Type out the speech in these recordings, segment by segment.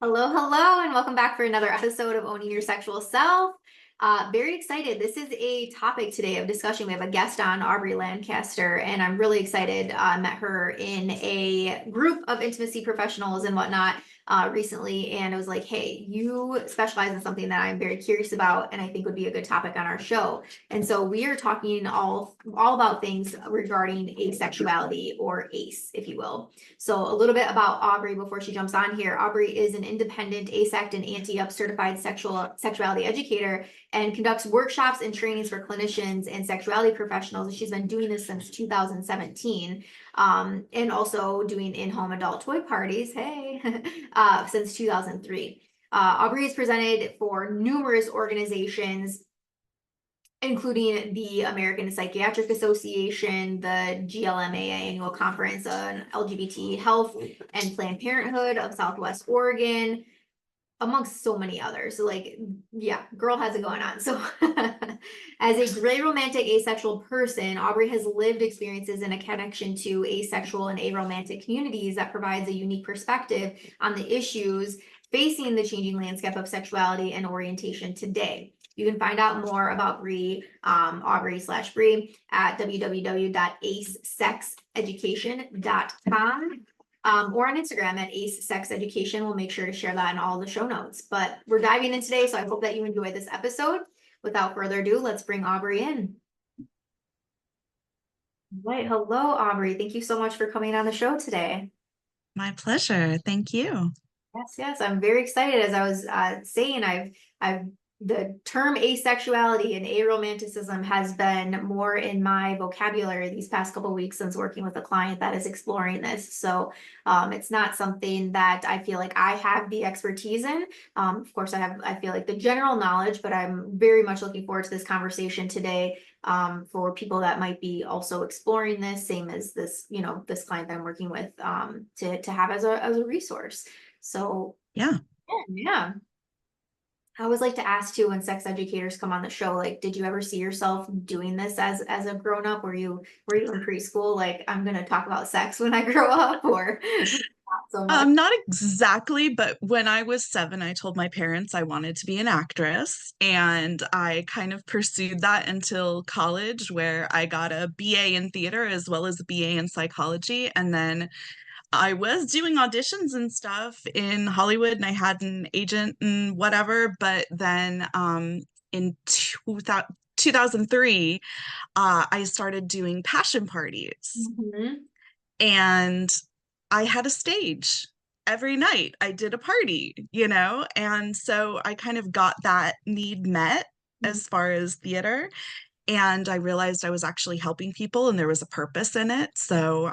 Hello, hello, and welcome back for another episode of Owning Your Sexual Self. Very excited. This is a topic today of discussion. We have a guest on, Aubri Lancaster, and I'm really excited. I met her in a group of intimacy professionals and whatnot recently, and I was like, hey, you specialize in something that I'm very curious about and I think would be a good topic on our show. And so we are talking all about things regarding asexuality, or ACE, if you will. So a little bit about Aubrey before she jumps on here. Aubrey is an independent AASECT and ANTE UP certified sexuality educator and conducts workshops and trainings for clinicians and sexuality professionals. She's been doing this since 2017, and also doing in-home adult toy parties, hey, since 2003. Aubrey has presented for numerous organizations, including the American Psychiatric Association, the GLMAA Annual Conference on LGBT Health and Planned Parenthood of Southwest Oregon, amongst so many others. So like, yeah, girl has it going on. So as a Greyromantic asexual person, Aubrey has lived experiences and a connection to asexual and aromantic communities that provides a unique perspective on the issues facing the changing landscape of sexuality and orientation today. You can find out more about Bree, Aubrey/Bree at www.acesexeducation.com. Or on Instagram at AASECT. We'll make sure to share that in all the show notes. But we're diving in today, so I hope that you enjoy this episode. Without further ado, let's bring Aubrey in. Right. Hello, Aubrey. Thank you so much for coming on the show today. My pleasure. Thank you. Yes. I'm very excited. As I was saying, the term asexuality and aromanticism has been more in my vocabulary these past couple of weeks since working with a client that is exploring this. So it's not something that I feel like I have the expertise in. Of course, I feel like the general knowledge, but I'm very much looking forward to this conversation today for people that might be also exploring this, same as this, this client that I'm working with, to have as a resource. So yeah. I always like to ask too when sex educators come on the show, like, did you ever see yourself doing this as a grown up? Were you in preschool? Like, I'm gonna talk about sex when I grow up, or not so much? Not exactly, but when I was 7, I told my parents I wanted to be an actress, and I kind of pursued that until college, where I got a BA in theater as well as a BA in psychology, and then I was doing auditions and stuff in Hollywood, and I had an agent and whatever. But then in 2003, I started doing passion parties. Mhm. And I had a stage every night. I did a party, and so I kind of got that need met as far as theater. And I realized I was actually helping people and there was a purpose in it. So,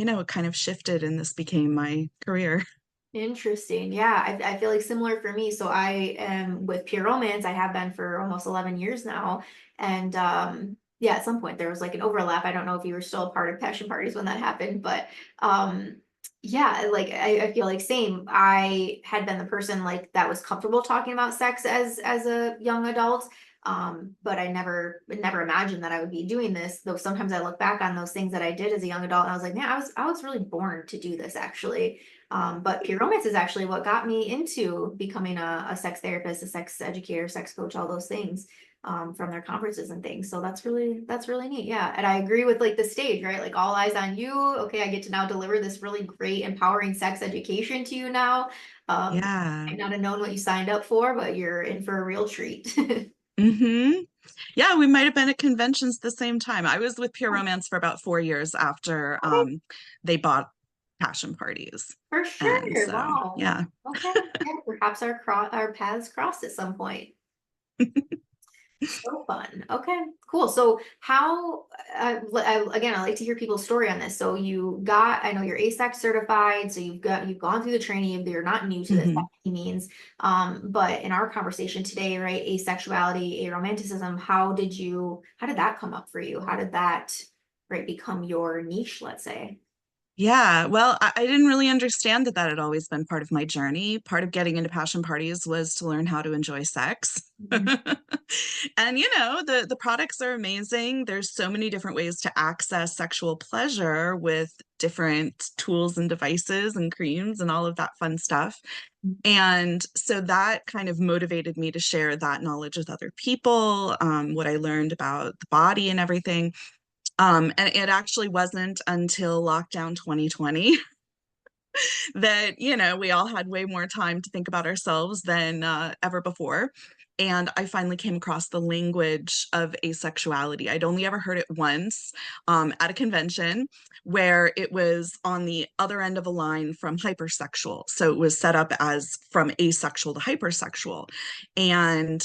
it kind of shifted and this became my career. Interesting. Yeah, I feel like similar for me. So I am with Pure Romance. I have been for almost 11 years now. And yeah, at some point there was like an overlap. I don't know if you were still a part of passion parties when that happened, but yeah, like I feel like same. I had been the person like that was comfortable talking about sex as a young adult. But I never imagined that I would be doing this, though sometimes I look back on those things that I did as a young adult and I was like, man, I was really born to do this actually. But Pure Romance is actually what got me into becoming a sex therapist, a sex educator, sex coach, all those things, from their conferences and things. So that's really neat. Yeah. And I agree with like the stage, right? Like all eyes on you. Okay, I get to now deliver this really great, empowering sex education to you now. Yeah. Might not have known what you signed up for, but you're in for a real treat. Yeah, we might have been at conventions the same time. I was with Pure Romance for about 4 years after they bought Passion Parties. For And sure. so, Wow. yeah. Okay. Yeah, perhaps our paths crossed at some point. So fun. Okay, cool. So how, again, I like to hear people's story on this. So I know you're AASECT certified, so you've gone through the training, you're not new to this by any means. But in our conversation today, right, asexuality, aromanticism, how did that come up for you? How did that, right, become your niche, let's say? Yeah, well, I didn't really understand that that had always been part of my journey. Part of getting into passion parties was to learn how to enjoy sex. Mhm. And you know, the products are amazing. There's so many different ways to access sexual pleasure with different tools and devices and creams and all of that fun stuff. And so that kind of motivated me to share that knowledge with other people, what I learned about the body and everything. And it actually wasn't until lockdown 2020 that, you know, we all had way more time to think about ourselves than ever before. And I finally came across the language of asexuality. I'd only ever heard it once at a convention where it was on the other end of a line from hypersexual. So it was set up as from asexual to hypersexual. And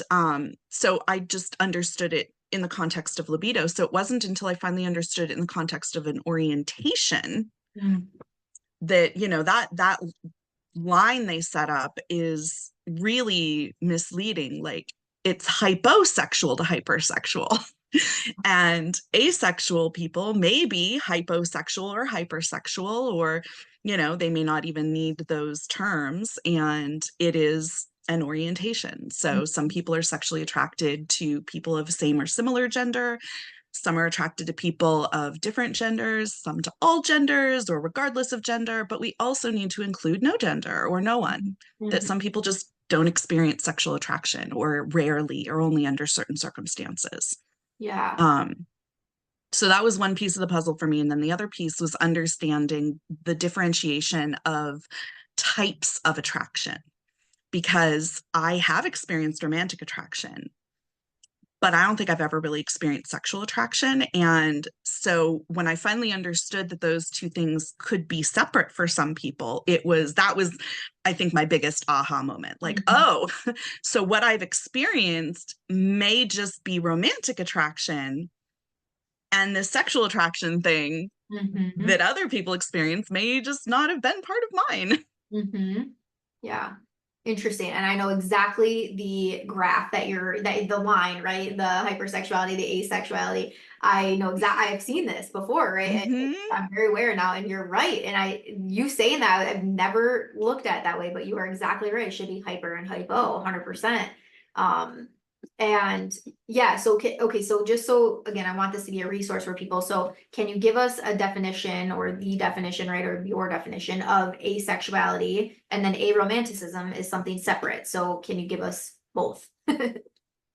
so I just understood it in the context of libido. So it wasn't until I finally understood it in the context of an orientation Mm. that, you know, that line they set up is really misleading. Like, it's hyposexual to hypersexual. And asexual people may be hyposexual or hypersexual, or, you know, they may not even need those terms. And it is an orientation. So some people are sexually attracted to people of same or similar gender. Some are attracted to people of different genders, some to all genders or regardless of gender, but we also need to include no gender or no one, that Mhm. some people just don't experience sexual attraction or rarely or only under certain circumstances. Yeah. Um, so that was one piece of the puzzle for me. And then the other piece was understanding the differentiation of types of attraction, because I have experienced romantic attraction, but I don't think I've ever really experienced sexual attraction. And so when I finally understood that those two things could be separate for some people, that was, I think, my biggest aha moment. Like, Mhm. oh, so what I've experienced may just be romantic attraction, and the sexual attraction thing Mhm. that other people experience may just not have been part of mine. Mhm. Yeah. Interesting. And I know exactly the graph that the line, right? The hypersexuality, the asexuality. I know exactly, I've seen this before, right? Mm-hmm. I'm very aware now, and you're right. And you saying that, I've never looked at it that way, but you are exactly right. It should be hyper and hypo, 100%. Um, and yeah, so okay, so just so again, I want this to be a resource for people. So can you give us a definition, or the definition, right, or your definition of asexuality, and then aromanticism is something separate. So can you give us both?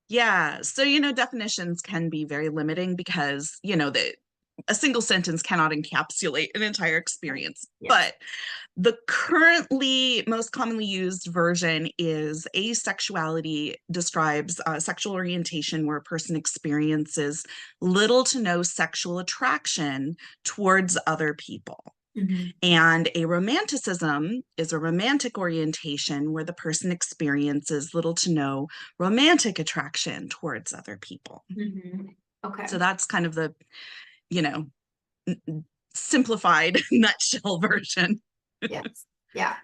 Yeah. So, you know, definitions can be very limiting because, you know, a single sentence cannot encapsulate an entire experience. Yes. But the currently most commonly used version is asexuality describes sexual orientation where a person experiences little to no sexual attraction towards other people. Mhm. And aromanticism is a romantic orientation where the person experiences little to no romantic attraction towards other people. Mhm. Okay. So that's kind of the, you know, simplified nutshell version. Yes. Yeah.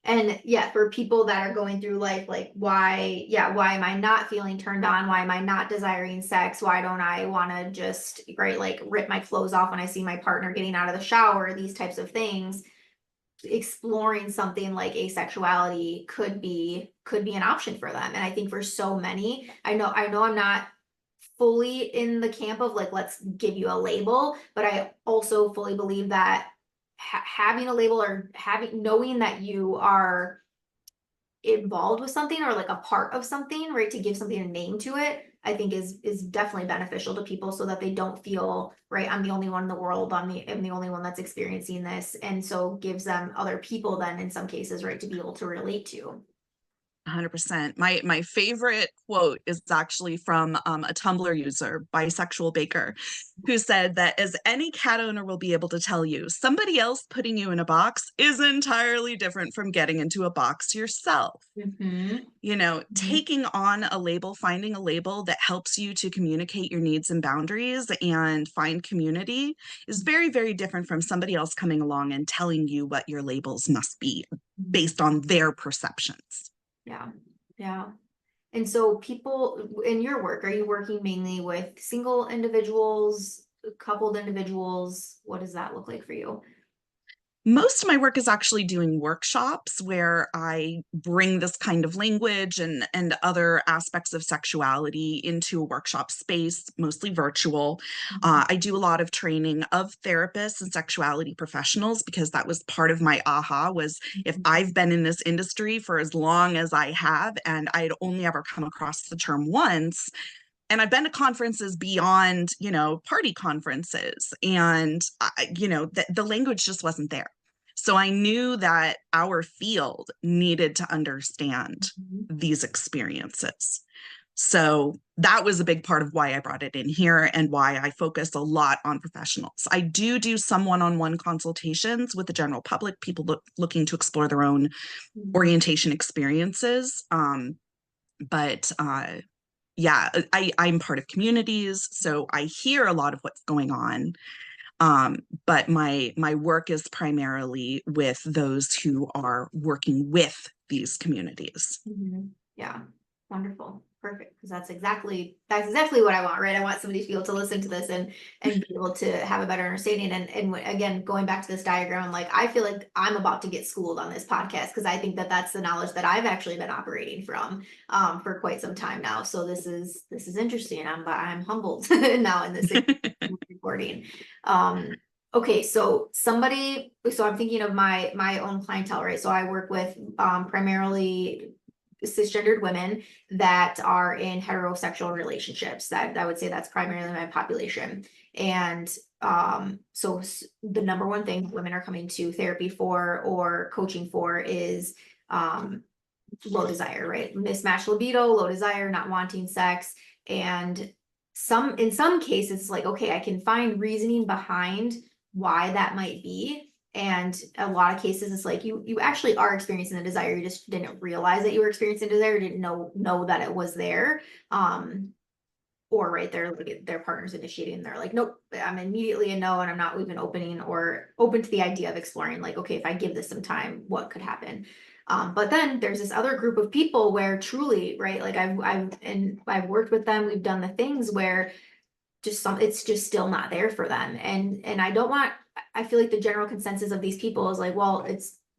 And yeah, for people that are going through life, like why am I not feeling turned on? Why am I not desiring sex? Why don't I want to just, right, like rip my clothes off when I see my partner getting out of the shower? These types of things. Exploring something like asexuality could be an option for them. And I think for so many, I know I'm not fully in the camp of like, let's give you a label, but I also fully believe that having a label, or knowing that you are involved with something, or like a part of something, right, to give something a name to it, I think is definitely beneficial to people, so that they don't feel, right, I'm the only one in the world, I'm the only one that's experiencing this, and so gives them other people then in some cases, right, to be able to relate to. 100%. My favorite quote is actually from a Tumblr user, Bisexual Baker, who said that, as any cat owner will be able to tell you, somebody else putting you in a box is entirely different from getting into a box yourself. Mm-hmm. You know, Mm-hmm. taking on a label, finding a label that helps you to communicate your needs and boundaries and find community is very, very different from somebody else coming along and telling you what your labels must be based on their perceptions. Yeah. Yeah. And so people in your work, are you working mainly with single individuals, coupled individuals? What does that look like for you? Most of my work is actually doing workshops where I bring this kind of language and other aspects of sexuality into a workshop space, mostly virtual. I do a lot of training of therapists and sexuality professionals because that was part of my aha was if I've been in this industry for as long as I have and I'd only ever come across the term once, and I've been to conferences beyond, party conferences, and the language just wasn't there. So I knew that our field needed to understand these experiences. So that was a big part of why I brought it in here and why I focus a lot on professionals. I do some one-on-one consultations with the general public, people looking to explore their own orientation experiences. But yeah, I'm part of communities, so I hear a lot of what's going on. But my work is primarily with those who are working with these communities. Yeah, wonderful. Perfect. Because that's exactly what I want, right? I want somebody to be able to listen to this and be able to have a better understanding. And again, going back to this diagram, like I feel like I'm about to get schooled on this podcast because I think that that's the knowledge that I've actually been operating from for quite some time now. So this is interesting. I'm humbled now in this recording. Okay, so I'm thinking of my own clientele, right? So I work with primarily cisgendered women that are in heterosexual relationships. That I would say that's primarily my population. And so the number one thing women are coming to therapy for or coaching for is low desire, right? Mismatched libido, low desire, not wanting sex. And in some cases, like, okay, I can find reasoning behind why that might be. And a lot of cases, it's like you actually are experiencing the desire. You just didn't realize that you were experiencing desire, didn't know that it was there. Or right there, like their partner's initiating, and they're like, nope, I'm immediately a no, and I'm not even open to the idea of exploring, like, okay, if I give this some time, what could happen? But then there's this other group of people where truly, right, like I've worked with them, we've done the things where it's just still not there for them. And I feel like the general consensus of these people is like, well,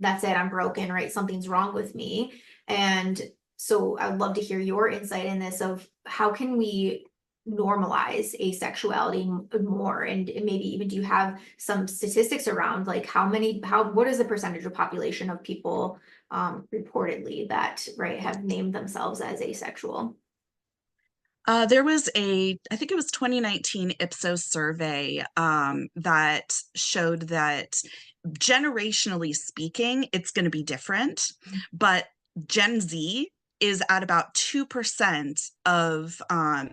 that's it, I'm broken, right? Something's wrong with me. And so I'd love to hear your insight in this of how can we normalize asexuality more, and maybe even do you have some statistics around like what is the percentage of population of people reportedly that have named themselves as asexual? There was I think it was 2019 Ipsos survey that showed that generationally speaking, it's going to be different, but Gen Z is at about 2% of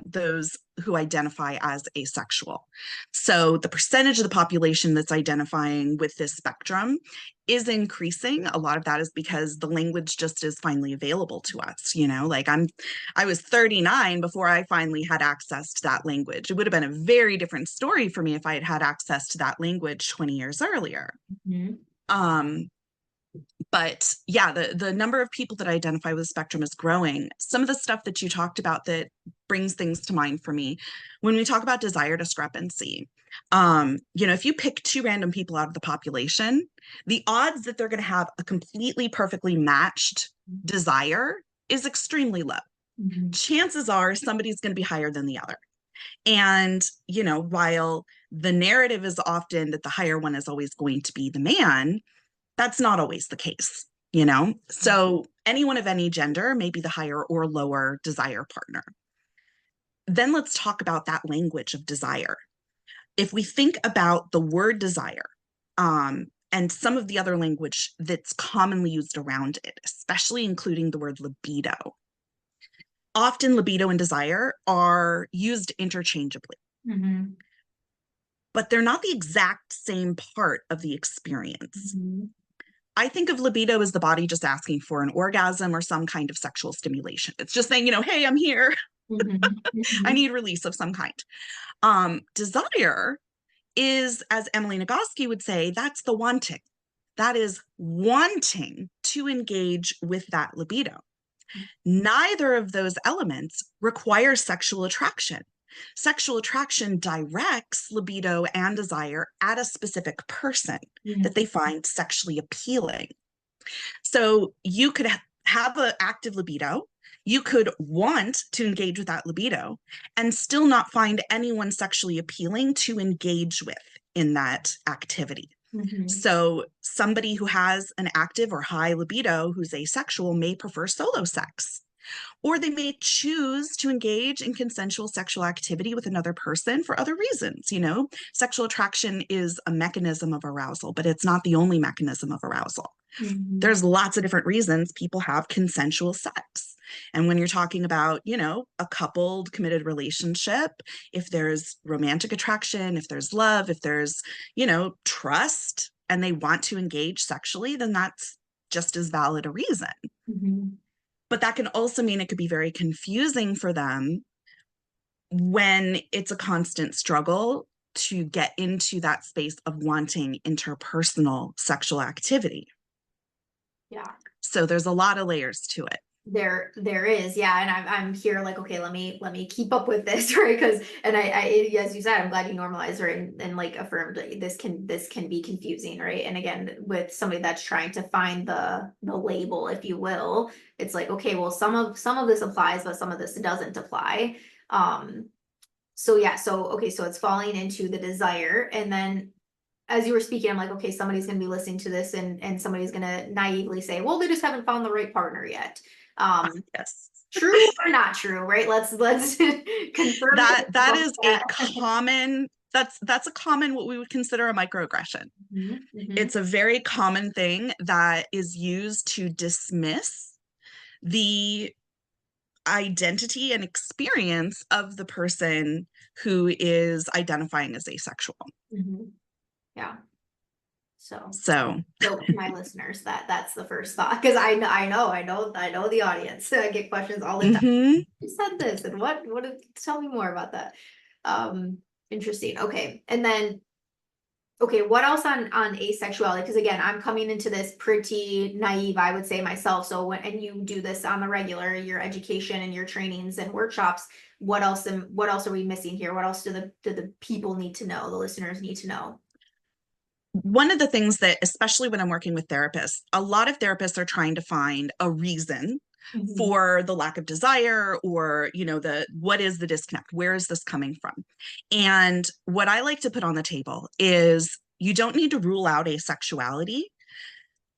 those who identify as asexual. So the percentage of the population that's identifying with this spectrum is increasing. A lot of that is because the language just is finally available to us. Like I was 39 before I finally had access to that language. It would have been a very different story for me if I had had access to that language 20 years earlier. But yeah, the number of people that identify with the spectrum is growing. Some of the stuff that you talked about that brings things to mind for me, when we talk about desire discrepancy, if you pick two random people out of the population, the odds that they're going to have a completely perfectly matched desire is extremely low. Chances are somebody's going to be higher than the other. And, while the narrative is often that the higher one is always going to be the man, that's not always the case, So anyone of any gender may be the higher or lower desire partner. Then let's talk about that language of desire. If we think about the word desire, and some of the other language that's commonly used around it, especially including the word libido. Often libido and desire are used interchangeably, but they're not the exact same part of the experience. I think of libido as the body just asking for an orgasm or some kind of sexual stimulation. It's just saying, hey, I'm here. I need release of some kind. Desire is, as Emily Nagoski would say, that's the wanting. That is wanting to engage with that libido. Neither of those elements require sexual attraction. Sexual attraction directs libido and desire at a specific person that they find sexually appealing. So you could have an active libido. You could want to engage with that libido and still not find anyone sexually appealing to engage with in that activity. So somebody who has an active or high libido who's asexual may prefer solo sex, or they may choose to engage in consensual sexual activity with another person for other reasons. You know, sexual attraction is a mechanism of arousal, but it's not the only mechanism of arousal. There's lots of different reasons people have consensual sex. And when you're talking about, you know, a coupled committed relationship, if there's romantic attraction, if there's love, if there's, you know, trust, and they want to engage sexually, then that's just as valid a reason. But that can also mean it could be very confusing for them when it's a constant struggle to get into that space of wanting interpersonal sexual activity. Yeah. So there's a lot of layers to it. There is, yeah, and I'm here like, okay, let me keep up with this, right? Because, and I as you said, I'm glad you normalized, right, and like affirmed like, this can be confusing, right? And again, with somebody that's trying to find the label, if you will, it's like, okay, well, some of this applies, but some of this doesn't apply. So yeah, so okay, so it's falling into the desire, and then as you were speaking, I'm like, okay, somebody's gonna be listening to this, and somebody's gonna naively say, well, they just haven't found the right partner yet. Yes. True or not true, right? Let's confirm that is a that. common that's a common what we would consider a microaggression. Mm-hmm. It's a very common thing that is used to dismiss the identity and experience of the person who is identifying as asexual. Mm-hmm. Yeah. So So my listeners, that's the first thought, because I know the audience. I get questions all the time. Who said this, and what tell me more about that. Interesting. Okay, and then okay, what else on asexuality? Because again, I'm coming into this pretty naive, I would say myself. So when and you do this on the regular, your education and your trainings and workshops, what else are we missing here? What else do the people need to know, the listeners need to know? One of the things that, especially when I'm working with therapists, a lot of therapists are trying to find a reason for the lack of desire, or, you know, what is the disconnect? Where is this coming from? And what I like to put on the table is you don't need to rule out asexuality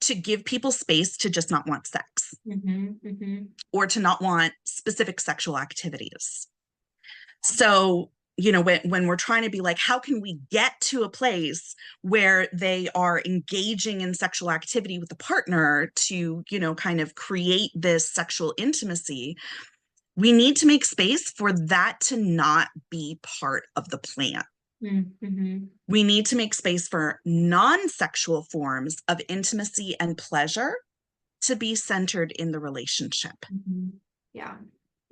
to give people space to just not want sex or to not want specific sexual activities. So, you know, when we're trying to be like, how can we get to a place where they are engaging in sexual activity with the partner to, you know, kind of create this sexual intimacy, we need to make space for that to not be part of the plan. We need to make space for non-sexual forms of intimacy and pleasure to be centered in the relationship. Yeah.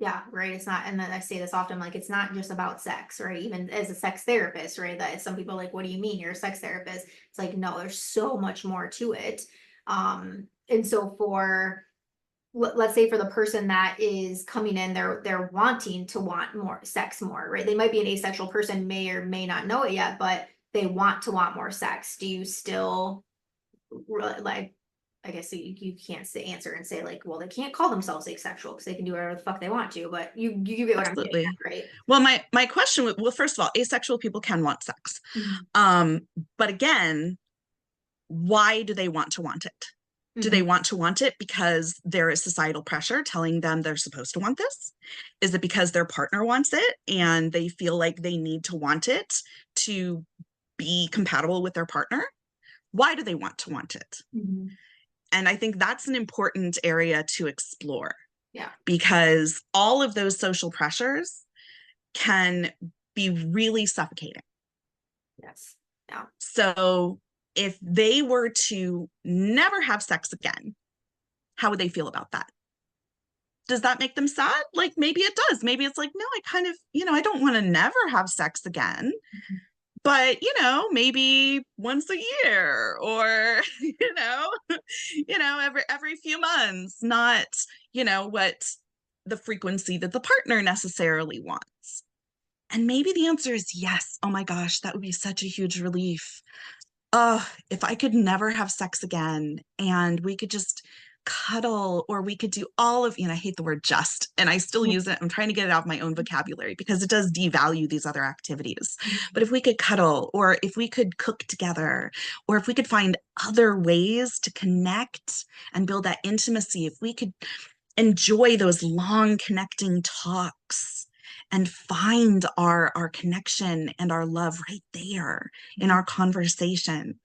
Yeah, right. It's not, and then I say this often, like, it's not just about sex, right? Even as a sex therapist, right? That some people are like, what do you mean you're a sex therapist? It's like, no, there's so much more to it. And so for, let's say for the person that is coming in, they're wanting to want more sex more, right? They might be an asexual person, may or may not know it yet, but they want to want more sex. Do you still like, I guess you can't say answer and say like, well, they can't call themselves asexual because they can do whatever the fuck they want to, but you get what I'm getting at, right? Well, my question, well, first of all, asexual people can want sex. But again, why do they want to want it? Do they want to want it because there is societal pressure telling them they're supposed to want this? Is it because their partner wants it and they feel like they need to want it to be compatible with their partner? Why do they want it? And I think that's an important area to explore. Yeah. Because all of those social pressures can be really suffocating. Yes. Yeah. So if they were to never have sex again, how would they feel about that? Does that make them sad? Like, maybe it does. Maybe it's like, no, I kind of, you know, I don't want to never have sex again. But, you know, maybe once a year, or, every few months, not, you know, what the frequency that the partner necessarily wants. And maybe the answer is yes. Oh my gosh, that would be such a huge relief. If I could never have sex again and we could just cuddle, or we could do all of, I hate the word just, and I still use it. I'm trying to get it out of my own vocabulary because it does devalue these other activities. But if we could cuddle, or if we could cook together, or if we could find other ways to connect and build that intimacy, if we could enjoy those long connecting talks and find our connection and our love right there in our conversation,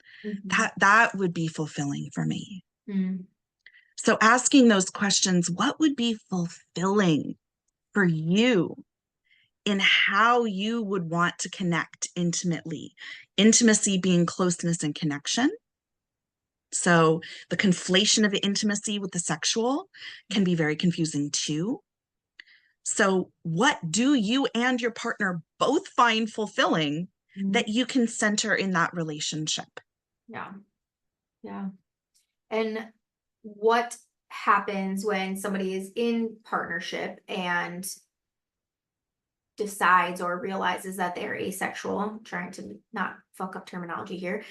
that would be fulfilling for me. So asking those questions, what would be fulfilling for you in how you would want to connect intimately? Intimacy being closeness and connection. So the conflation of intimacy with the sexual can be very confusing too. So what do you and your partner both find fulfilling that you can center in that relationship? Yeah. Yeah. And what happens when somebody is in partnership and decides or realizes that they're asexual? I'm trying to not fuck up terminology here.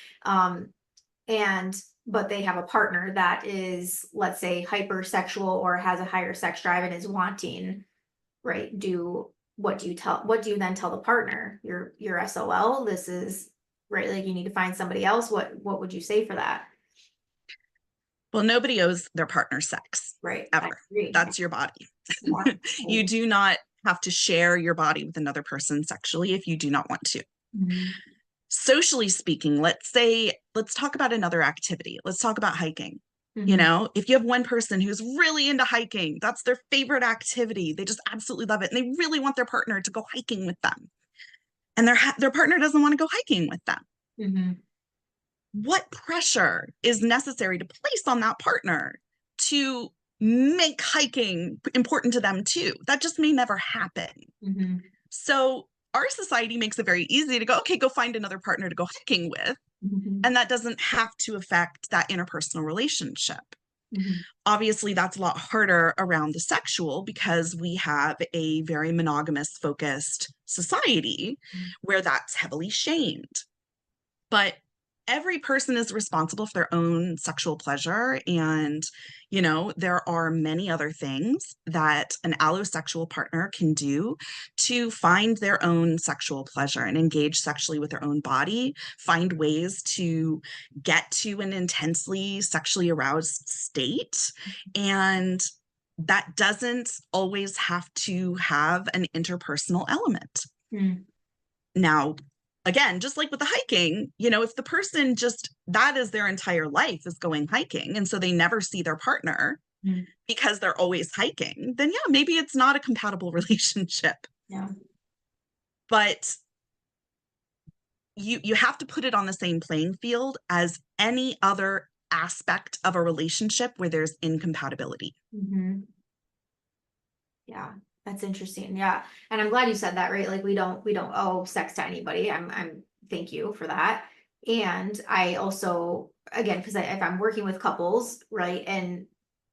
But they have a partner that is, let's say, hypersexual or has a higher sex drive and is wanting, right? What do you then tell the partner? You're SOL. This is right. Like, you need to find somebody else. What would you say for that? Well, nobody owes their partner sex. Right. Ever. That's your body. Yeah. You do not have to share your body with another person sexually if you do not want to. Socially speaking, let's talk about another activity. Let's talk about hiking. If you have one person who's really into hiking, that's their favorite activity. They just absolutely love it. And they really want their partner to go hiking with them. And their partner doesn't want to go hiking with them. What pressure is necessary to place on that partner to make hiking important to them too? That just may never happen. So our society makes it very easy to go, okay, go find another partner to go hiking with. And that doesn't have to affect that interpersonal relationship. Obviously, that's a lot harder around the sexual because we have a very monogamous focused society where that's heavily shamed. But every person is responsible for their own sexual pleasure. And, there are many other things that an allosexual partner can do to find their own sexual pleasure and engage sexually with their own body, find ways to get to an intensely sexually aroused state. And that doesn't always have to have an interpersonal element. Now, again, just like with the hiking, if the person that is their entire life is going hiking, and so they never see their partner because they're always hiking, then yeah, maybe it's not a compatible relationship. Yeah. But you have to put it on the same playing field as any other aspect of a relationship where there's incompatibility. Yeah. That's interesting. Yeah. And I'm glad you said that, right? Like, we don't owe sex to anybody. I'm thank you for that. And I also, again, because if I'm working with couples, right, and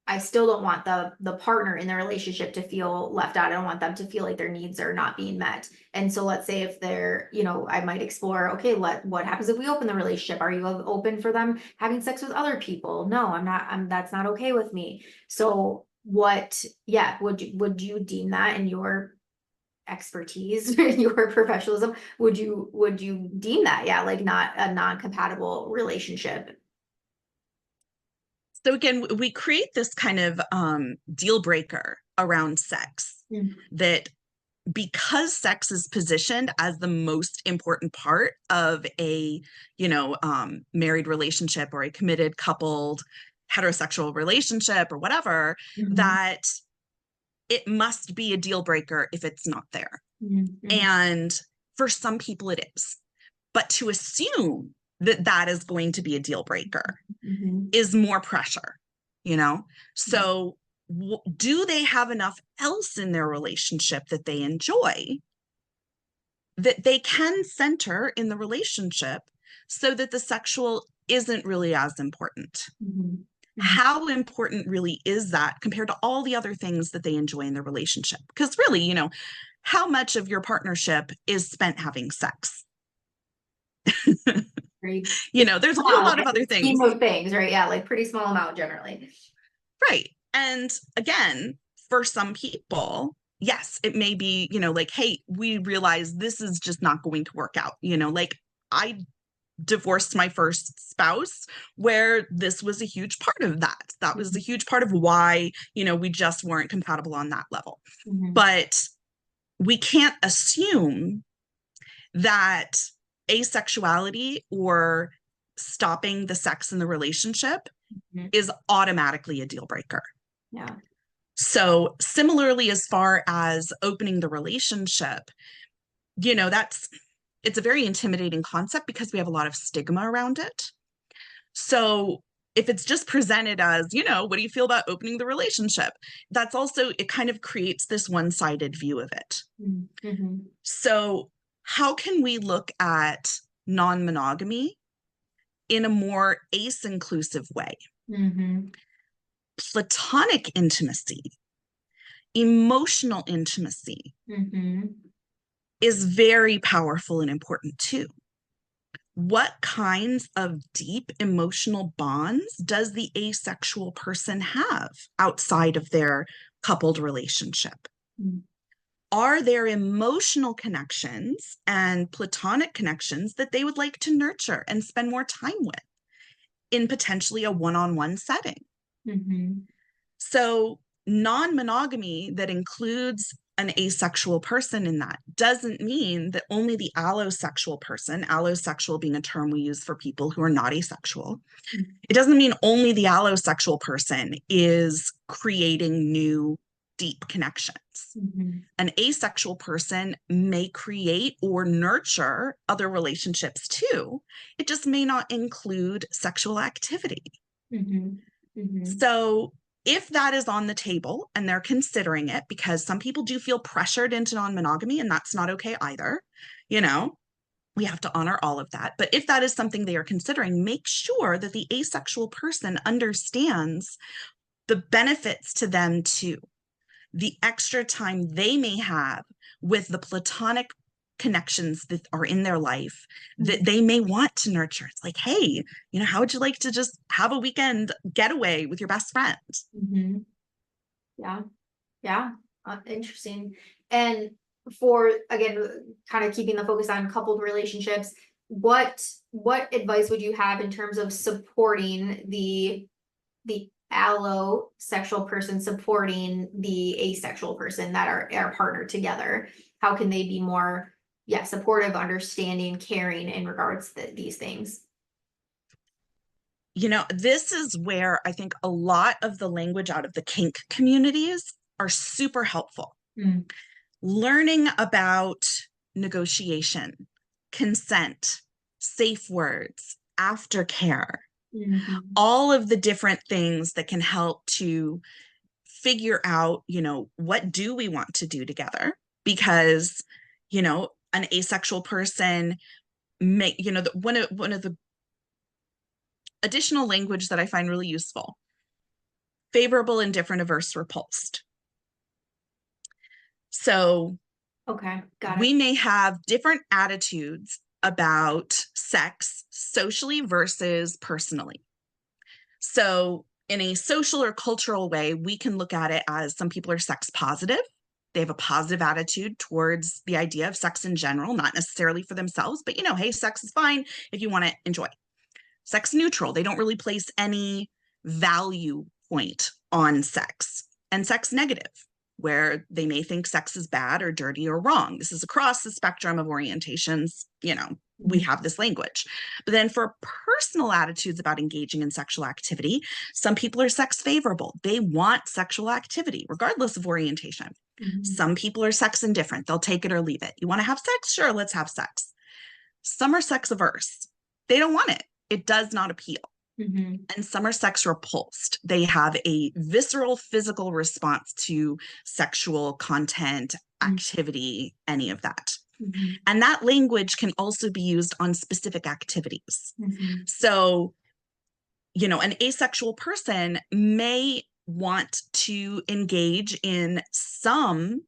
I still don't want the partner in the relationship to feel left out. I don't want them to feel like their needs are not being met. And so let's say if they're, I might explore, okay, what happens if we open the relationship? Are you open for them having sex with other people? No, I'm not. That's not okay with me. So would you deem that in your expertise, your professionalism, would you deem that, like, not a non-compatible relationship? So again, we create this kind of deal breaker around sex that, because sex is positioned as the most important part of a, married relationship or a committed coupled heterosexual relationship or whatever, that it must be a deal breaker if it's not there. And for some people it is. But to assume that is going to be a deal breaker is more pressure, So do they have enough else in their relationship that they enjoy that they can center in the relationship so that the sexual isn't really as important? How important really is that compared to all the other things that they enjoy in their relationship? Because really, how much of your partnership is spent having sex? Very There's a whole small, lot of other scheme things. of things, right? Yeah, like pretty small amount generally. Right. And again, for some people, yes, it may be, like, hey, we realize this is just not going to work out. Like I divorced my first spouse where this was a huge part of that. That was a huge part of why, we just weren't compatible on that level. But we can't assume that asexuality or stopping the sex in the relationship is automatically a deal breaker. Yeah. So similarly, as far as opening the relationship, it's a very intimidating concept because we have a lot of stigma around it. So if it's just presented as, what do you feel about opening the relationship? That's also, it kind of creates this one-sided view of it. So how can we look at non-monogamy in a more ace-inclusive way? Platonic intimacy, emotional intimacy is very powerful and important too. What kinds of deep emotional bonds does the asexual person have outside of their coupled relationship? Are there emotional connections and platonic connections that they would like to nurture and spend more time with in potentially a one-on-one setting? So non-monogamy that includes an asexual person in that doesn't mean that only the allosexual person, allosexual being a term we use for people who are not asexual, it doesn't mean only the allosexual person is creating new deep connections. An asexual person may create or nurture other relationships too. It just may not include sexual activity. So if that is on the table and they're considering it, because some people do feel pressured into non-monogamy, and that's not okay either, we have to honor all of that. But if that is something they are considering, make sure that the asexual person understands the benefits to them too, the extra time they may have with the platonic connections that are in their life that they may want to nurture. It's like, hey, how would you like to just have a weekend getaway with your best friend? Yeah. Interesting. And for, again, kind of keeping the focus on coupled relationships, what advice would you have in terms of supporting the allosexual person supporting the asexual person that are partnered together? How can they be more supportive, understanding, caring in regards to these things? This is where I think a lot of the language out of the kink communities are super helpful. Learning about negotiation, consent, safe words, aftercare, all of the different things that can help to figure out, what do we want to do together? Because, an asexual person may, one of the additional language that I find really useful: favorable, indifferent, averse, repulsed. So okay, got it. We may have different attitudes about sex socially versus personally. So in a social or cultural way, we can look at it as some people are sex positive. They have a positive attitude towards the idea of sex in general, not necessarily for themselves, but hey, sex is fine if you want to enjoy. Sex neutral, they don't really place any value point on sex. And sex negative, where they may think sex is bad or dirty or wrong. This is across the spectrum of orientations, we have this language. But then for personal attitudes about engaging in sexual activity, some people are sex favorable. They want sexual activity, regardless of orientation. Some people are sex indifferent. They'll take it or leave it. You want to have sex? Sure, let's have sex. Some are sex averse. They don't want it. It does not appeal. And some are sex repulsed. They have a visceral physical response to sexual content, activity, any of that. And that language can also be used on specific activities. So an asexual person may want to engage in some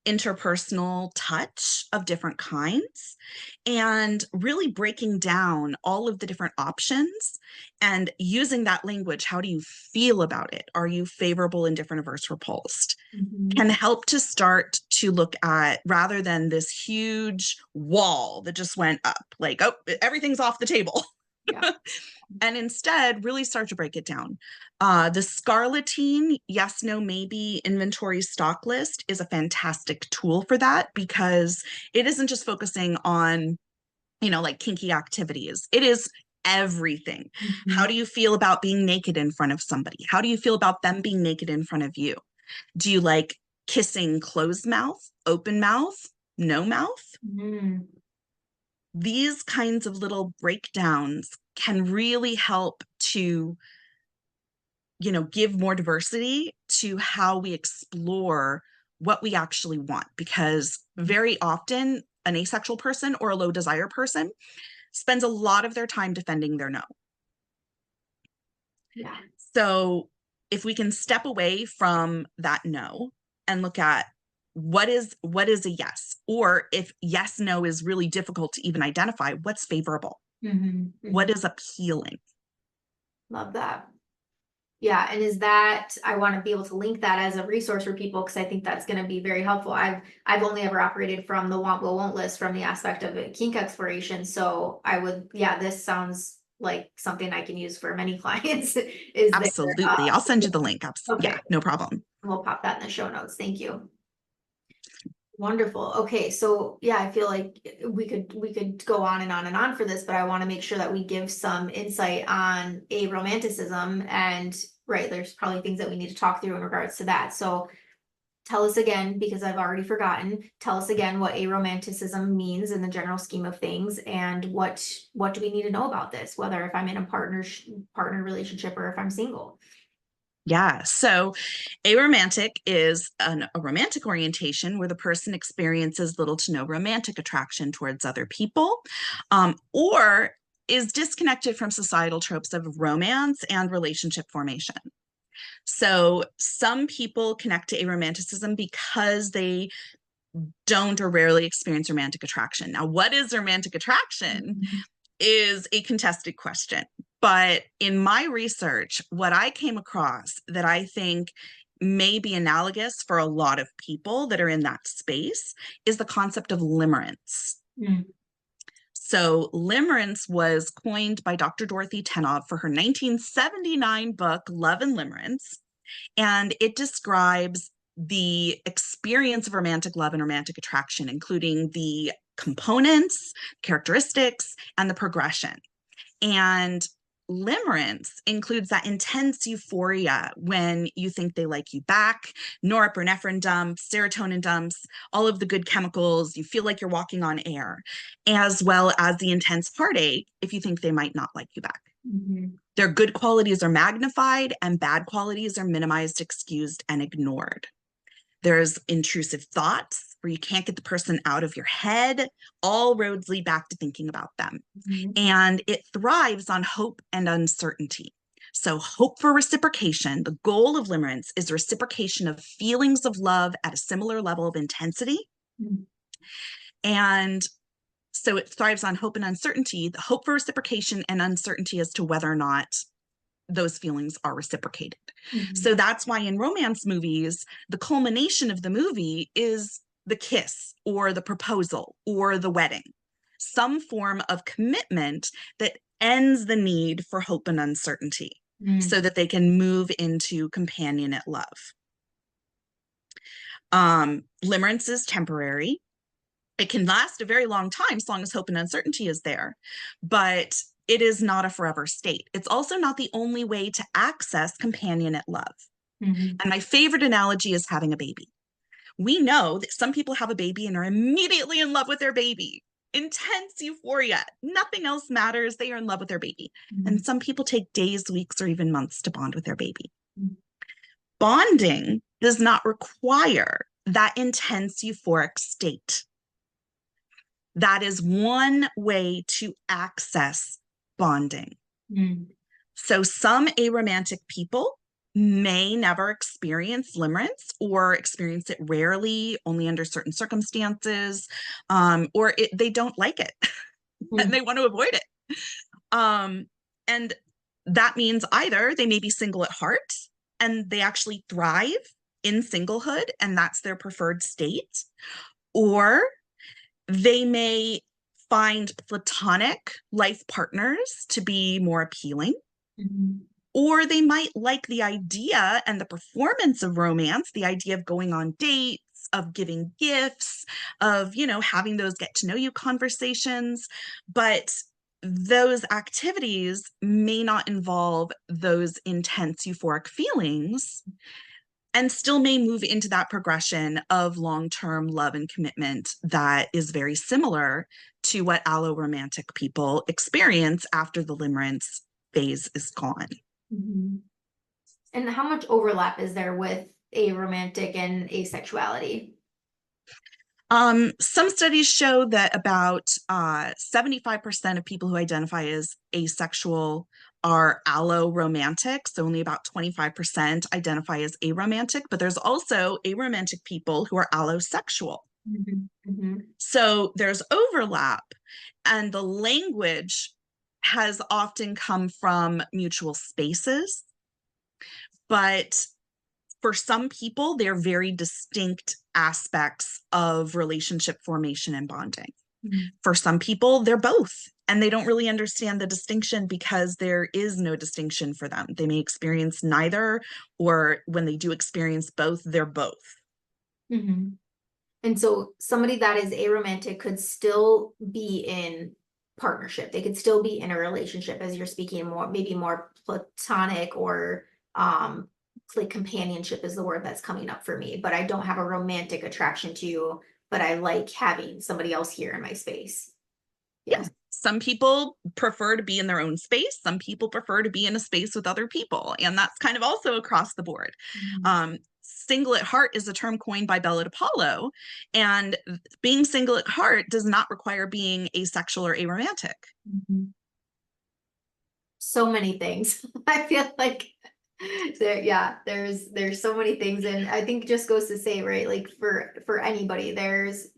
interpersonal touch of different kinds, and really breaking down all of the different options and using that language. How do you feel about it? Are you favorable, indifferent, averse, repulsed? Can help to start to look at, rather than this huge wall that just went up, like, oh, everything's off the table. Yeah. And instead really start to break it down. The Scarleteen yes, no, maybe inventory stock list is a fantastic tool for that, because it isn't just focusing on, like kinky activities. It is everything. How do you feel about being naked in front of somebody? How do you feel about them being naked in front of you? Do you like kissing closed mouth, open mouth, no mouth? These kinds of little breakdowns can really help to, give more diversity to how we explore what we actually want. Because very often an asexual person or a low desire person spends a lot of their time defending their no. Yeah. So if we can step away from that no and look at what is a yes, or if yes, no is really difficult to even identify, what's favorable, what is appealing. Love that. Yeah, and is that, I want to be able to link that as a resource for people, because I think that's going to be very helpful. I've only ever operated from the want, will, won't list from the aspect of a kink exploration. So I would, this sounds like something I can use for many clients. Absolutely. I'll send you the link. Okay. Yeah, no problem. We'll pop that in the show notes. Thank you. Wonderful. Okay, so I feel like we could go on and on and on for this, but I want to make sure that we give some insight on aromanticism, and there's probably things that we need to talk through in regards to that. So tell us again, because I've already forgotten, tell us again what aromanticism means in the general scheme of things, and what do we need to know about this, whether if I'm in a partner relationship or if I'm single. Yeah. So aromantic is a romantic orientation where the person experiences little to no romantic attraction towards other people, or is disconnected from societal tropes of romance and relationship formation. So some people connect to aromanticism because they don't or rarely experience romantic attraction. Now, what is romantic attraction is a contested question. But in my research, what I came across that I think may be analogous for a lot of people that are in that space is the concept of limerence. So limerence was coined by Dr. Dorothy Tenov for her 1979 book, Love and Limerence. And it describes the experience of romantic love and romantic attraction, including the components, characteristics, and the progression. And limerence includes that intense euphoria when you think they like you back, norepinephrine dumps, serotonin dumps, all of the good chemicals. You feel like you're walking on air, as well as the intense heartache if you think they might not like you back. Their good qualities are magnified and bad qualities are minimized, excused, and ignored. There's intrusive thoughts where you can't get the person out of your head. All roads lead back to thinking about them. And it thrives on hope and uncertainty. So hope for reciprocation. The goal of limerence is reciprocation of feelings of love at a similar level of intensity. And so it thrives on hope and uncertainty, the hope for reciprocation and uncertainty as to whether or not those feelings are reciprocated. So that's why in romance movies, the culmination of the movie is the kiss or the proposal or the wedding, some form of commitment that ends the need for hope and uncertainty so that they can move into companionate love. Limerence is temporary. It can last a very long time as long as hope and uncertainty is there, but it is not a forever state. It's also not the only way to access companionate love. And my favorite analogy is having a baby. We know that some people have a baby and are immediately in love with their baby. Intense euphoria. Nothing else matters. They are in love with their baby. And some people take days, weeks, or even months to bond with their baby. Bonding does not require that intense euphoric state. That is one way to access bonding. So some aromantic people may never experience limerence or experience it rarely, only under certain circumstances, or they don't like it and they want to avoid it. And that means either they may be single at heart and they actually thrive in singlehood and that's their preferred state, or they may find platonic life partners to be more appealing. Mm-hmm. Or they might like the idea and the performance of romance, the idea of going on dates, of giving gifts, of, having those get to know you conversations. But those activities may not involve those intense euphoric feelings and still may move into that progression of long-term love and commitment that is very similar to what alloromantic people experience after the limerence phase is gone. Mm-hmm. And how much overlap is there with aromantic and asexuality? Some studies show that about 75% of people who identify as asexual are alloromantic. So only about 25% identify as aromantic, but there's also aromantic people who are allosexual. Mm-hmm. Mm-hmm. So there's overlap, and the language has often come from mutual spaces, but for some people, they're very distinct aspects of relationship formation and bonding. Mm-hmm. For some people, they're both, and they don't really understand the distinction because there is no distinction for them. They may experience neither, or when they do experience both, they're both. Mm-hmm. And so somebody that is aromantic could still be in partnership. They could still be in a relationship, as you're speaking, more maybe more platonic, or like companionship is the word that's coming up for me, but I don't have a romantic attraction to you, but I like having somebody else here in my space. Yeah. Yes. Some people prefer to be in their own space. Some people prefer to be in a space with other people. And that's kind of also across the board. Mm-hmm. Single at heart is a term coined by Bella DiPaolo. And being single at heart does not require being asexual or aromantic. Mm-hmm. So many things. I feel like there's so many things, and I think it just goes to say, right, like for anybody, there's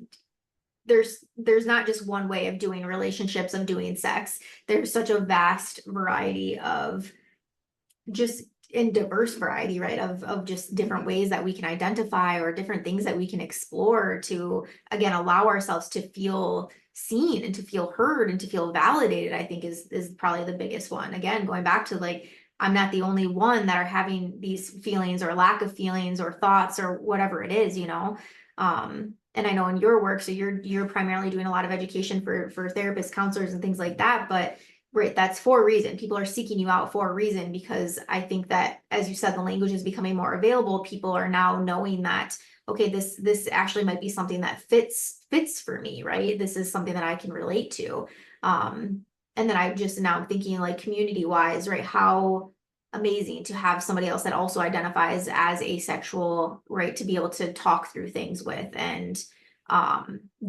not just one way of doing relationships, of doing sex. There's such a vast variety of just in diverse variety, right, of just different ways that we can identify, or different things that we can explore to, again, allow ourselves to feel seen and to feel heard and to feel validated. I think is probably the biggest one. Again, going back to like, I'm not the only one that are having these feelings or lack of feelings or thoughts or whatever it is, and I know in your work, so you're primarily doing a lot of education for therapists, counselors, and things like that, but right, that's for a reason. People are seeking you out for a reason, because I think that, as you said, the language is becoming more available. People are now knowing that, okay, this actually might be something that fits for me, right? This is something that I can relate to. And then I just now thinking like community wise, right? How amazing to have somebody else that also identifies as asexual, right? To be able to talk through things with, and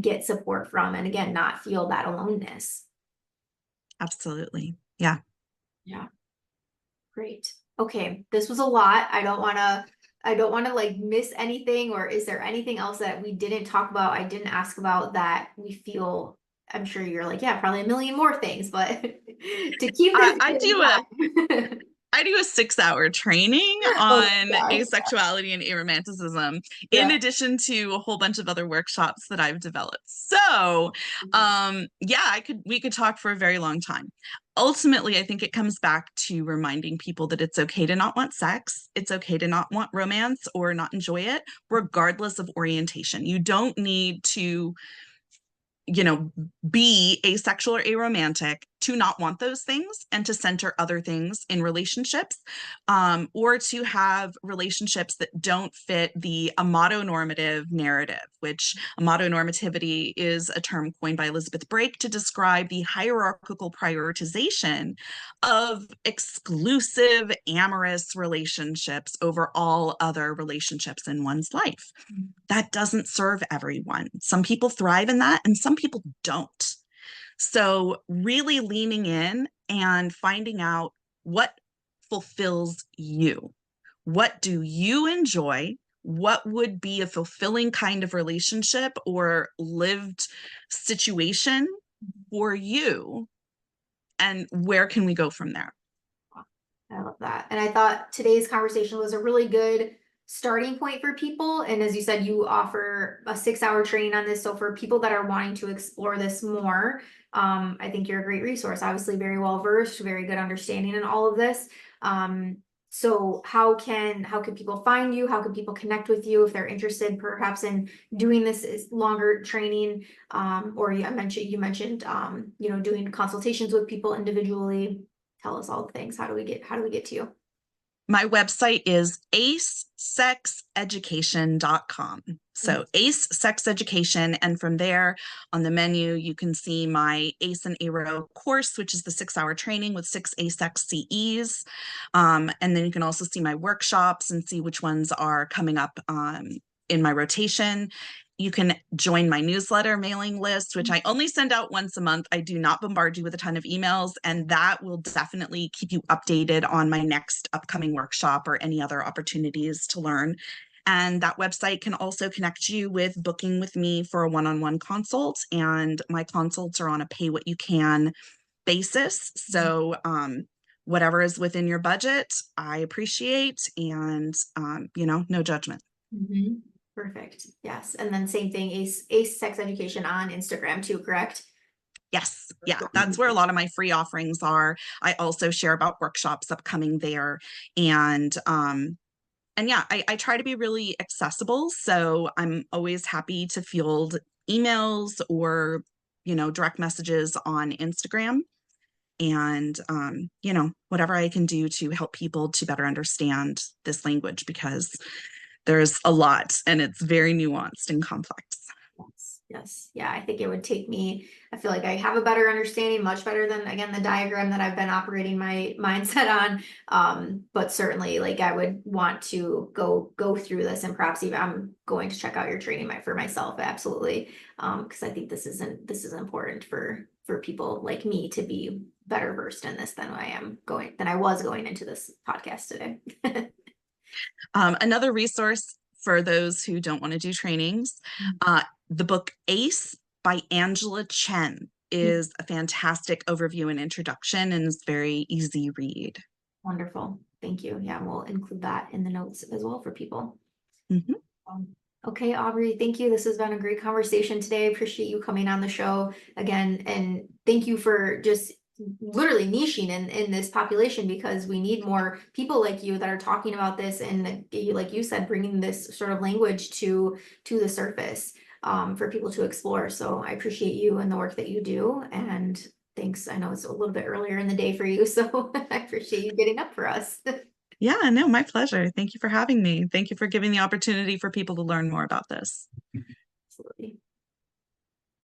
get support from, and again, not feel that aloneness. Absolutely. Yeah. Yeah. Great. Okay, this was a lot. I don't want to like miss anything, or is there anything else that we didn't talk about, I didn't ask about, that we feel, I'm sure you're like, yeah, probably a million more things, but to keep I, this I do a in I do a 6-hour training oh on gosh. asexuality and aromanticism, in Yeah. addition to a whole bunch of other workshops that I've developed. So, yeah, we could talk for a very long time. Ultimately, I think it comes back to reminding people that it's okay to not want sex. It's okay to not want romance or not enjoy it, regardless of orientation. You don't need to be asexual or aromantic to not want those things and to center other things in relationships, or to have relationships that don't fit the amatonormative narrative, which amatonormativity is a term coined by Elizabeth Brake to describe the hierarchical prioritization of exclusive amorous relationships over all other relationships in one's life. That doesn't serve everyone. Some people thrive in that and some people don't. So really leaning in and finding out what fulfills you? What do you enjoy? What would be a fulfilling kind of relationship or lived situation for you? And where can we go from there? I love that. And I thought today's conversation was a really good starting point for people. And as you said, you offer a 6-hour training on this. So for people that are wanting to explore this more, I think you're a great resource. Obviously, very well versed, very good understanding in all of this. So how can people find you? How can people connect with you if they're interested perhaps in doing this longer training? Or you mentioned doing consultations with people individually. Tell us all the things. How do we get to you? My website is acesexeducation.com. So ACE Sex Education. And from there on the menu, you can see my ACE and ARO course, which is the 6-hour training with 6 ASEX CEs. And then you can also see my workshops and see which ones are coming up in my rotation. You can join my newsletter mailing list, which I only send out once a month. I do not bombard you with a ton of emails, and that will definitely keep you updated on my next upcoming workshop or any other opportunities to learn. And that website can also connect you with booking with me for a one-on-one consult. And my consults are on a pay what you can basis. So whatever is within your budget, I appreciate, and no judgment. Mm-hmm. Perfect. Yes. And then same thing, Ace Sex Education on Instagram too, correct? Yes. Yeah. That's where a lot of my free offerings are. I also share about workshops upcoming there. And yeah, I try to be really accessible. So I'm always happy to field emails or, direct messages on Instagram. And whatever I can do to help people to better understand this language, because there's a lot and it's very nuanced and complex. Yes. Yeah, I think it would take me, I feel like I have a better understanding, much better than, again, the diagram that I've been operating my mindset on. But certainly like I would want to go through this, and perhaps even I'm going to check out your training for myself. Absolutely. Because I think this is important for people like me to be better versed in this than I was going into this podcast today. Another resource for those who don't want to do trainings, the book ACE by Angela Chen is a fantastic overview and introduction, and is very easy read. Wonderful. Thank you. Yeah, we'll include that in the notes as well for people. Mm-hmm. Okay, Aubrey, thank you. This has been a great conversation today. I appreciate you coming on the show again. And thank you for just literally niching in this population, because we need more people like you that are talking about this, and like you said, bringing this sort of language to the surface for people to explore. So I appreciate you and the work that you do. And thanks. I know it's a little bit earlier in the day for you, so I appreciate you getting up for us. Yeah, no, my pleasure. Thank you for having me. Thank you for giving the opportunity for people to learn more about this.